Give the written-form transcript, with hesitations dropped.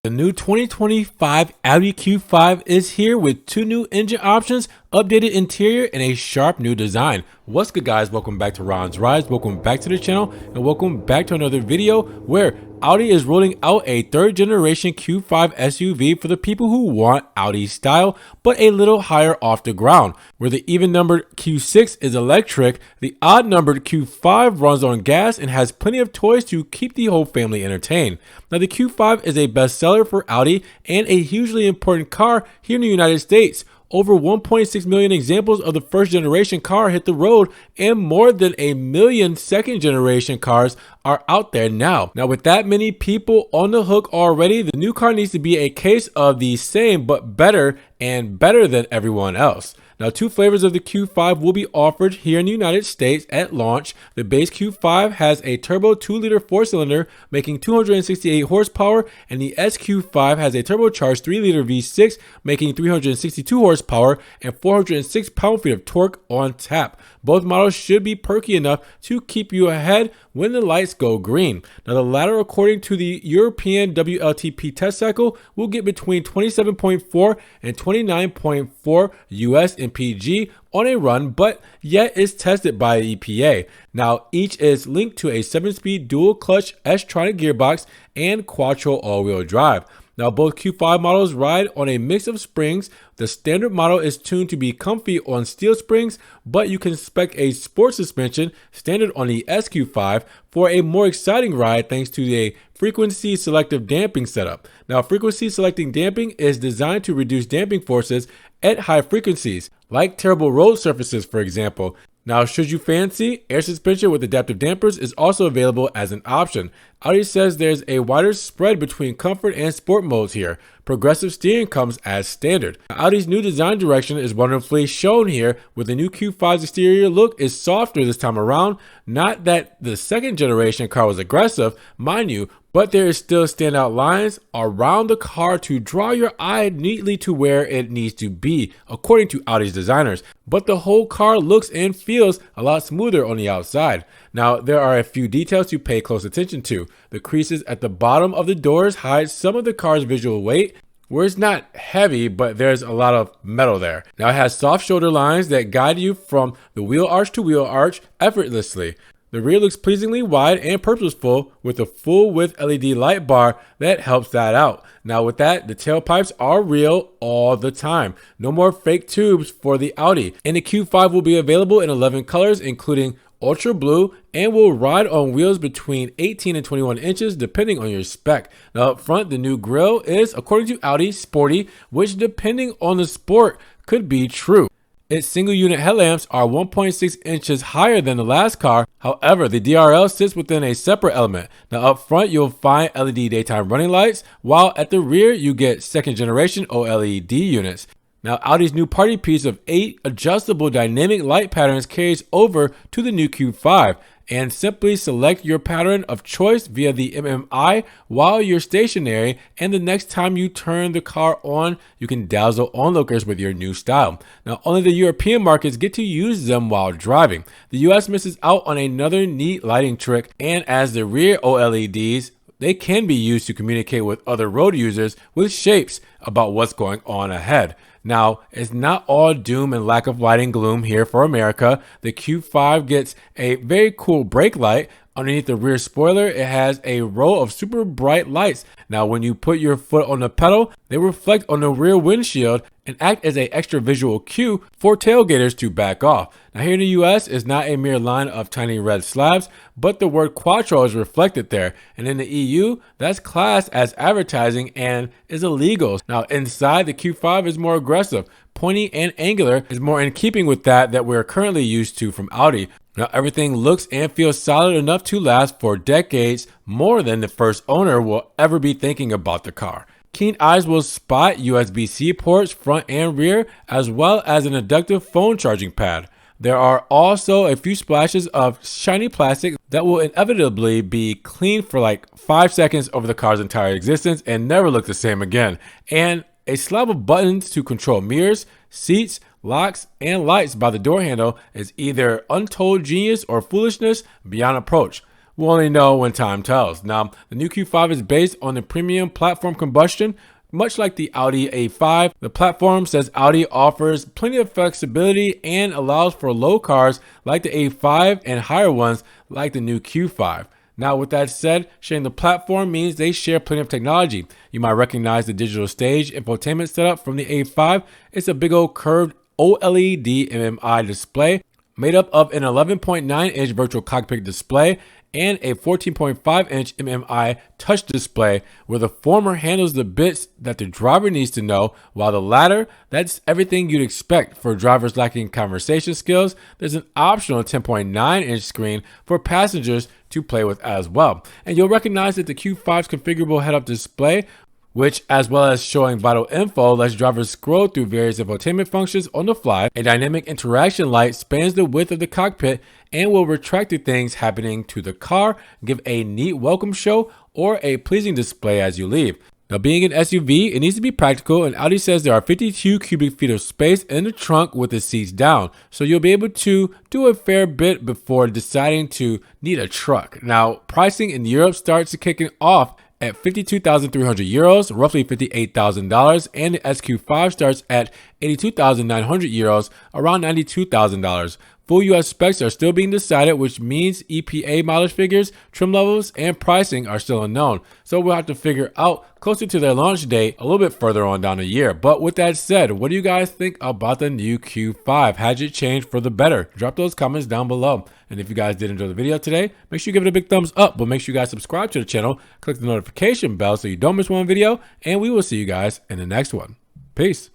The new 2025 Audi Q5 is here with two new engine options, updated interior, and a sharp new design. What's good, guys? Welcome back to Ron's Rides. Welcome back to the channel, and welcome back to another video where Audi is rolling out a third generation Q5 SUV for the people who want Audi style, but a little higher off the ground. Where the even numbered Q6 is electric, the odd numbered Q5 runs on gas and has plenty of toys to keep the whole family entertained. Now, the Q5 is a bestseller for Audi and a hugely important car here in the United States. Over 1.6 million examples of the first generation car hit the road, and more than 1 million second generation cars are out there now. Now, with that many people on the hook already, the new car needs to be a case of the same but better, and better than everyone else. Now, two flavors of the Q5 will be offered here in the United States at launch. The base Q5 has a turbo 2-liter 4-cylinder making 268 horsepower, and the SQ5 has a turbocharged 3-liter V6 making 362 horsepower and 406 pound-feet of torque on tap. Both models should be perky enough to keep you ahead when the lights go green. Now, the latter, according to the European WLTP test cycle, will get between 27.4 and 29.4 US mpg on a run, but yet is tested by the EPA. Now, each is linked to a 7-speed dual clutch S-tronic gearbox and quattro all-wheel drive. Now, both Q5 models ride on a mix of springs. The standard model is tuned to be comfy on steel springs, but you can spec a sport suspension standard on the SQ5 for a more exciting ride thanks to the frequency selective damping setup. Now, frequency selecting damping is designed to reduce damping forces at high frequencies, like terrible road surfaces, for example. Now, should you fancy, air suspension with adaptive dampers is also available as an option. Audi says there's a wider spread between comfort and sport modes here. Progressive steering comes as standard. Now, Audi's new design direction is wonderfully shown here, with the new Q5's exterior look is softer this time around. Not that the second generation car was aggressive, mind you, but there is still standout lines around the car to draw your eye neatly to where it needs to be, according to Audi's designers. But the whole car looks and feels a lot smoother on the outside. Now, there are a few details to pay close attention to. The creases at the bottom of the doors hide some of the car's visual weight, where it's not heavy, but there's a lot of metal there. Now, it has soft shoulder lines that guide you from the wheel arch to wheel arch effortlessly. The rear looks pleasingly wide and purposeful with a full width LED light bar that helps that out. Now, with that, the tailpipes are real all the time. No more fake tubes for the Audi. And the Q5 will be available in 11 colors, including ultra blue, and will ride on wheels between 18 and 21 inches depending on your spec. Now, up front, the new grille is, according to Audi, sporty, which depending on the sport could be true. Its single unit headlamps are 1.6 inches higher than the last car. However, the DRL sits within a separate element. Now, up front, you'll find LED daytime running lights, while at the rear, you get second generation OLED units. Now, Audi's new party piece of 8 adjustable dynamic light patterns carries over to the new Q5, and simply select your pattern of choice via the MMI while you're stationary, and the next time you turn the car on, you can dazzle onlookers with your new style. Now, only the European markets get to use them while driving. The US misses out on another neat lighting trick, and as the rear OLEDs, they can be used to communicate with other road users with shapes about what's going on ahead. Now, it's not all doom and lack of light and gloom here for America. The Q5 gets a very cool brake light. Underneath the rear spoiler, it has a row of super bright lights. Now, when you put your foot on the pedal, they reflect on the rear windshield and act as an extra visual cue for tailgaters to back off. Now, here in the US, it's not a mere line of tiny red slabs, but the word quattro is reflected there. And in the EU, that's classed as advertising and is illegal. Now, inside, the Q5 is more aggressive. Pointy and angular is more in keeping with that we're currently used to from Audi. Now, everything looks and feels solid enough to last for decades, more than the first owner will ever be thinking about the car. Keen eyes will spot USB-C ports front and rear, as well as an inductive phone charging pad. There are also a few splashes of shiny plastic that will inevitably be cleaned for like 5 seconds over the car's entire existence and never look the same again. And a slab of buttons to control mirrors, seats, locks, and lights by the door handle is either untold genius or foolishness beyond approach. We'll only know when time tells. Now, the new Q5 is based on the premium platform combustion. Much like the Audi A5, the platform says Audi offers plenty of flexibility and allows for low cars like the A5 and higher ones like the new Q5. Now, with that said, sharing the platform means they share plenty of technology. You might recognize the digital stage infotainment setup from the A5. It's a big old curved OLED MMI display made up of an 11.9-inch virtual cockpit display and a 14.5-inch MMI touch display, where the former handles the bits that the driver needs to know, while the latter, that's everything you'd expect for drivers lacking conversation skills. There's an optional 10.9-inch screen for passengers to play with as well. And you'll recognize that the Q5's configurable head-up display, which, as well as showing vital info, lets drivers scroll through various infotainment functions on the fly. A dynamic interaction light spans the width of the cockpit and will retract to things happening to the car, give a neat welcome show, or a pleasing display as you leave. Now, being an SUV, it needs to be practical, and Audi says there are 52 cubic feet of space in the trunk with the seats down, so you'll be able to do a fair bit before deciding to need a truck. Now, pricing in Europe starts kicking off at 52,300 euros, roughly $58,000, and the SQ5 starts at 82,900 euros, around $92,000. Full US specs are still being decided, which means EPA mileage figures, trim levels, and pricing are still unknown. So we'll have to figure out closer to their launch date a little bit further on down the year. But with that said, what do you guys think about the new Q5? Has it changed for the better? Drop those comments down below. And if you guys did enjoy the video today, make sure you give it a big thumbs up, but make sure you guys subscribe to the channel, click the notification bell so you don't miss one video, and we will see you guys in the next one. Peace.